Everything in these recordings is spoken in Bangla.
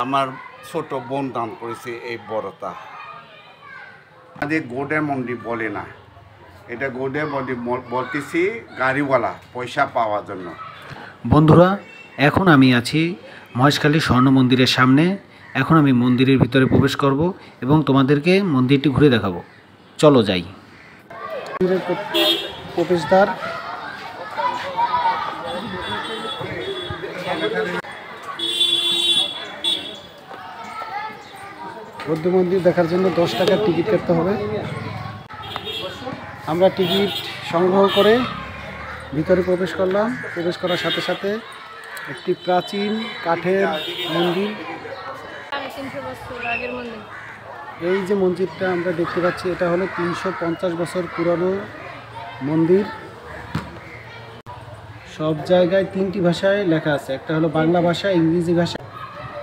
আমার ছোট বোন দান করেছে এই বড়টা। আমাদের গোডে মন্দির বলে না, এটা গোডে মন্দির বলতেছি গাড়িওয়ালা পয়সা পাওয়ার জন্য। বন্ধুরা, এখন আমি আছি মহেশখালী স্বর্ণ মন্দিরের সামনে। এখন আমি মন্দিরের ভিতরে প্রবেশ করব এবং তোমাদেরকে মন্দিরটি ঘুরে দেখাবো। চলো যাই। মন্দিরের প্রবেশদ্বার। বৌদ্ধ মন্দির দেখার জন্য 10 টাকার টিকিট কাটতে হবে। আমরা টিকিট সংগ্রহ করে ভিতরে প্রবেশ করলাম। প্রবেশ করার সাথে সাথে একটি প্রাচীন কাঠের মন্দির, এই যে মন্দিরটা আমরা দেখতে পাচ্ছি, এটা হলো 350 বছর পুরানো মন্দির। সব জায়গায় 3টি ভাষায় লেখা আছে, একটা হলো বাংলা ভাষা, ইংরেজি ভাষা।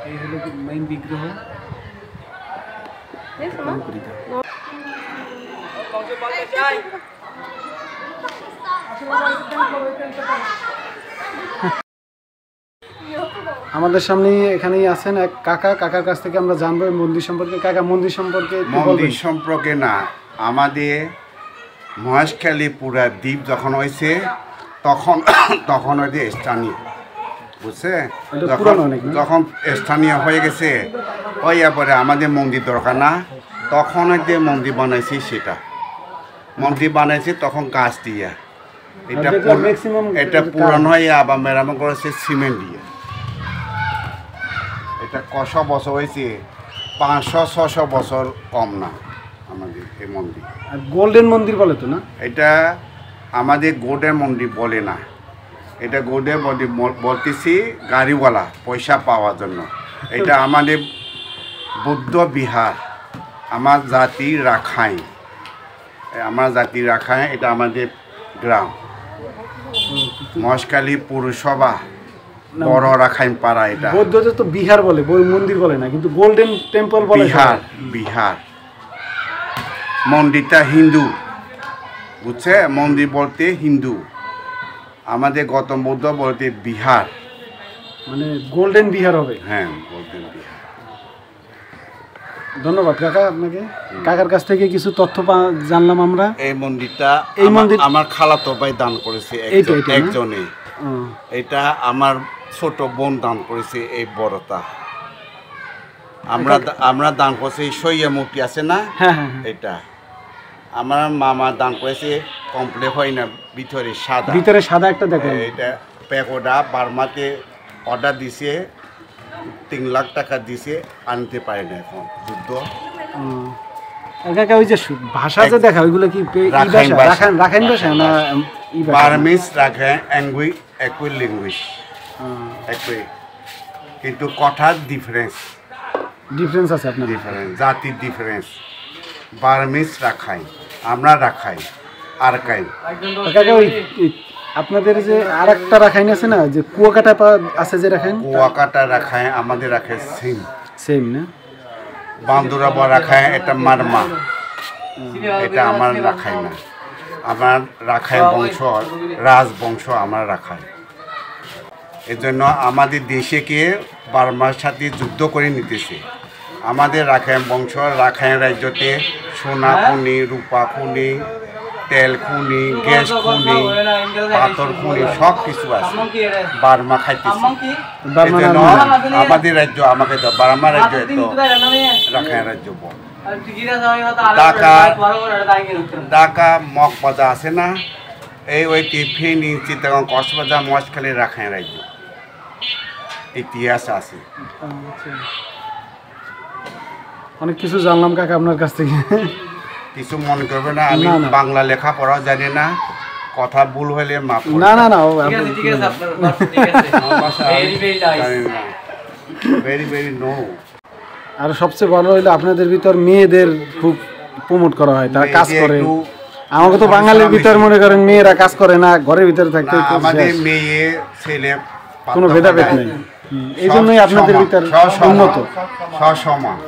এই হলো মেইন বিগ্রহ। আমাদের সামনে এখানেই আছেন এক কাকা। কাকার কাছ থেকে আমরা জানবো মন্দির সম্পর্কে। কাকা, মন্দির সম্পর্কে না, আমাদের মহেশখালী পুরা দ্বীপ যখন হয়েছে তখন ওই যে স্থানীয়, বুঝছে, যখন স্থানীয় হয়ে গেছে ওই পরে আমাদের মন্দির দরকার না, তখন ওই যে মন্দির বানাইছি, সেটা মন্দির বানাইছি তখন গাছ দিয়ে। এটা পুরানো হয়ে আবার মেরামত করেছে সিমেন্ট দিয়ে। এটা কত বছর হয়েছে? 500-600 বছর কম না আমাদের এই মন্দির। গোল্ডেন মন্দির বলে তো না? এটা আমাদের গোডের মন্দির বলে না, এটা গোডের মন্দির বলতেছি গাড়িওয়ালা পয়সা পাওয়ার জন্য। এটা আমাদের বৌদ্ধ বিহার, আমার জাতি রাখাইন, এটা আমাদের গ্রাম মহেশখালী পৌরসভা বড় রাখাইন পাড়া। এটা বৌদ্ধদের তো বিহার বলে, মন্দির বলে না, কিন্তু গোল্ডেন টেম্পল বলে। বিহার মন্দিরটা হিন্দু, বুঝছে, মন্দির বলতে হিন্দু, আমাদের গৌতম বুদ্ধ বলতে বিহার, মানে গোল্ডেন বিহার হবে। হ্যাঁ, গোল্ডেন বিহার। ধন্যবাদ কাকা আপনাকে। কাকার কাছ থেকে কিছু তথ্য জানলাম আমরা। এই মন্দিরটা আমার খালাতো ভাই দান করেছে একজনে। এটা আমার ছোট বোন দান করেছে এই বড়টা। আমরা দান করেছি সইয়া মূর্তি আছে না, এটা আমার মামা দান করেছে। কমপ্লিট হয় না, ভিতরে সাদা একটা দেখো। এটা প্যাকোডা বার্মাতে অর্ডার দিছে, 3 লাখ টাকা দিছে, আনতে পারে না এখন, যুদ্ধ। ওই যে ভাষা যে দেখা, ওইগুলো কি রাখাইন ভাষা না বার্মিজ? রাখাইন একই ল্যাঙ্গুয়েজ, একই, কিন্তু কথার ডিফারেন্স আছে আপনার, জাতির ডিফারেন্স। বার্মিজ রাখাইন, আমরা রাখাইন, আরকাইন। আপনাদের যে আর একটা রাখাইন আছে না, যে কুয়াকাটা আছে, যে রাখাইন, কুয়াকাটা রাখাইন আমাদের রাখাইন সেম না? বান্দুরাবা রাখাইন, এটা মারমা, এটা আমার রাখাইন না। আমার রাখাইন বংশ, রাজবংশ আমার রাখাইন। এজন্য আমাদের দেশেকে বার্মার সাথে যুদ্ধ করে নিতেছে। আমাদের রাখাইন বংশ, রাখাইন রাজ্যতে সোনা খনি, রূপা খনি, তেল খনি, গ্যাস খনি, পাথর খনি, সব কিছু আছে। বার্মা খাইতেছে, এজন্য আমাদের রাজ্য, আমাকে তো বার্মা রাজ্য, তো রাখাইন রাজ্য বল। ঢাকা মগবাজার আছে না, ওই ফেনী, চিটাগং, কক্সবাজার, মহেশখালী রাখাইন রাজ্য, ইতিহাস আছে। অনেক কিছু জানলাম কাকা আপনার কাছ থেকে। কিছু মনে করবে না, আমি বাংলা লেখাপড়া জানি না, কথা ভুল হলে মাফ। না, ভেরি নো। আর সবচেয়ে ভালো হইলো আপনাদের ভিতর মেয়েদের খুব প্রমোট করা হয়, তারা কাজ করে। আমাকে তো বাঙালির ভিতর মনে করেন মেয়েরা কাজ করে না, ঘরের ভিতরে থাকতে। আমাদের মেয়ে ছেলে কোনো ভেদাভেদ নেই, এই জন্যই আপনাদের ভিতর উন্নত, সসমান।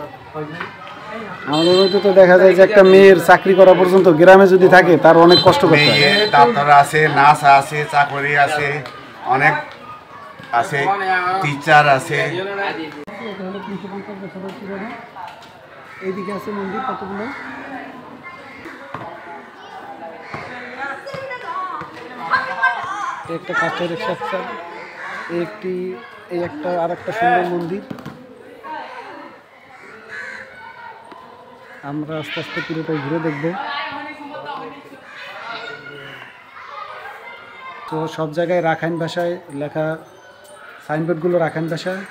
আমাদের মধ্যে তো দেখা যায় যে একটা মেয়ের চাকরি করা পর্যন্ত গ্রামে যদি থাকে, তার অনেক কষ্ট করতে হয়। ডাক্তার আছে, নার্স আছে, চাকরি আছে, অনেক আছে, টিচার আছে। এটা হলো 350 বছরের পুরনো। এইদিকে আছে মন্দির কতগুলো। একটা কাঠের স্ট্রাকচার, এই একটা আর একটা সুন্দর মন্দির। আমরা আস্তে আস্তে পুরোটাই ঘুরে দেখব। তো সব জায়গায় রাখাইন ভাষায় লেখা, সাইনবোর্ডগুলো রাখাইন ভাষায়।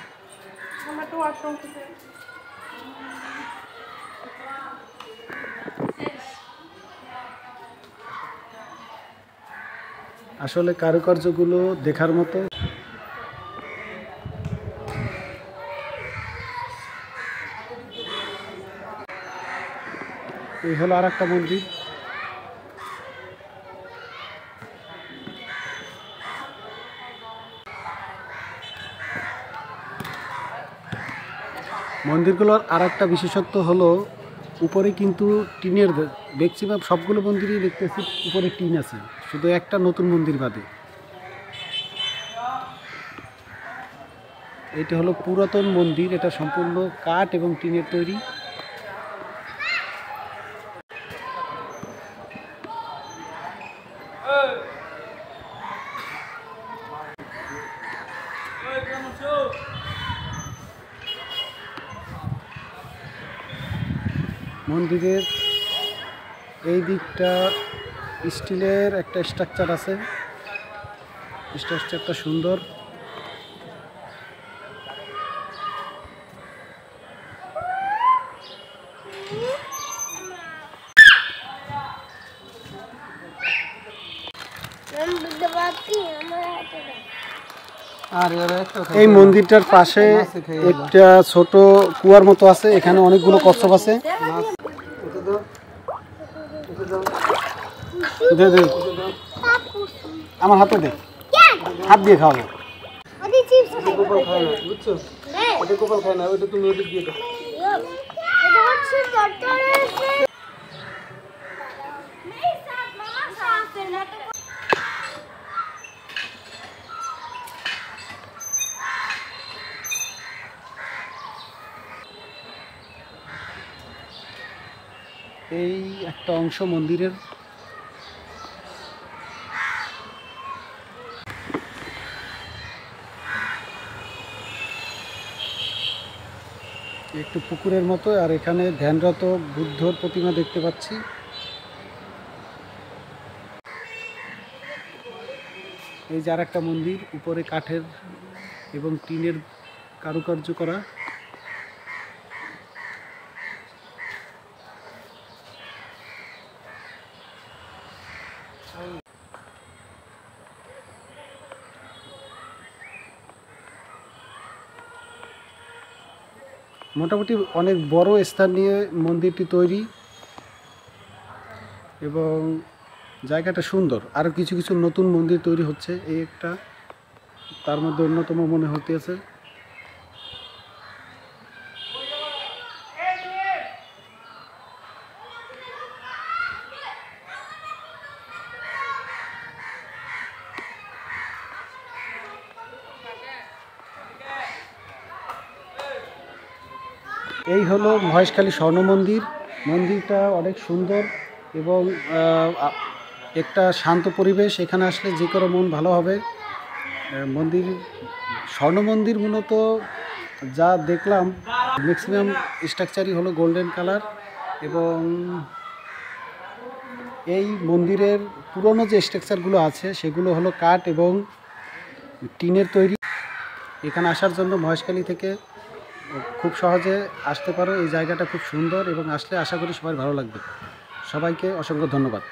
আসলে কারুকার্যগুলো দেখার মতো। এই হলো আর একটা মন্দির। মন্দিরগুলোর আর একটা বিশেষত্ব হলো উপরে কিন্তু টিনের, ম্যাক্সিমাম সবগুলো মন্দিরই দেখতেছি উপরে টিন আছে, শুধু একটা নতুন মন্দির বাদে। এটা হলো পুরাতন মন্দির, এটা সম্পূর্ণ কাঠ এবং টিনের তৈরি। মন্দিরের এই দিকটা স্টিলের একটা স্ট্রাকচার আছে, স্ট্রাকচারটা সুন্দর। এই মন্দিরটার পাশে একটা ছোট কুয়ার মতো আছে, এখানে অনেকগুলো কচ্ছপ আছে। দে দে, আমার হাতে দে, হাত দিয়ে খাওয়াবো। এই একটা অংশ মন্দিরের। একটু পুকুরের মতো, আর এখানে ধ্যানরত বুদ্ধর প্রতিমা দেখতে পাচ্ছি। এই যে আর একটা মন্দির, উপরে কাঠের এবং টিনের কারুকার্য করা। মোটামুটি অনেক বড় স্থান নিয়ে মন্দিরটি তৈরি এবং জায়গাটা সুন্দর। আরও কিছু কিছু নতুন মন্দির তৈরি হচ্ছে, এই একটা তার মধ্যে অন্যতম মনে হতেছে। এই হলো মহেশখালী স্বর্ণ মন্দির। মন্দিরটা অনেক সুন্দর এবং একটা শান্ত পরিবেশ। এখানে আসলে যে কারো মন ভালো হবে। স্বর্ণ মন্দির মূলত যা দেখলাম ম্যাক্সিমাম স্ট্রাকচারই হলো গোল্ডেন কালার, এবং এই মন্দিরের পুরনো যে স্ট্রাকচারগুলো আছে সেগুলো হলো কাঠ এবং টিনের তৈরি। এখানে আসার জন্য মহেশখালী থেকে খুব সহজে আসতে পারো। এই জায়গাটা খুব সুন্দর এবং আসলে আশা করি সবার ভালো লাগবে। সবাইকে অসংখ্য ধন্যবাদ।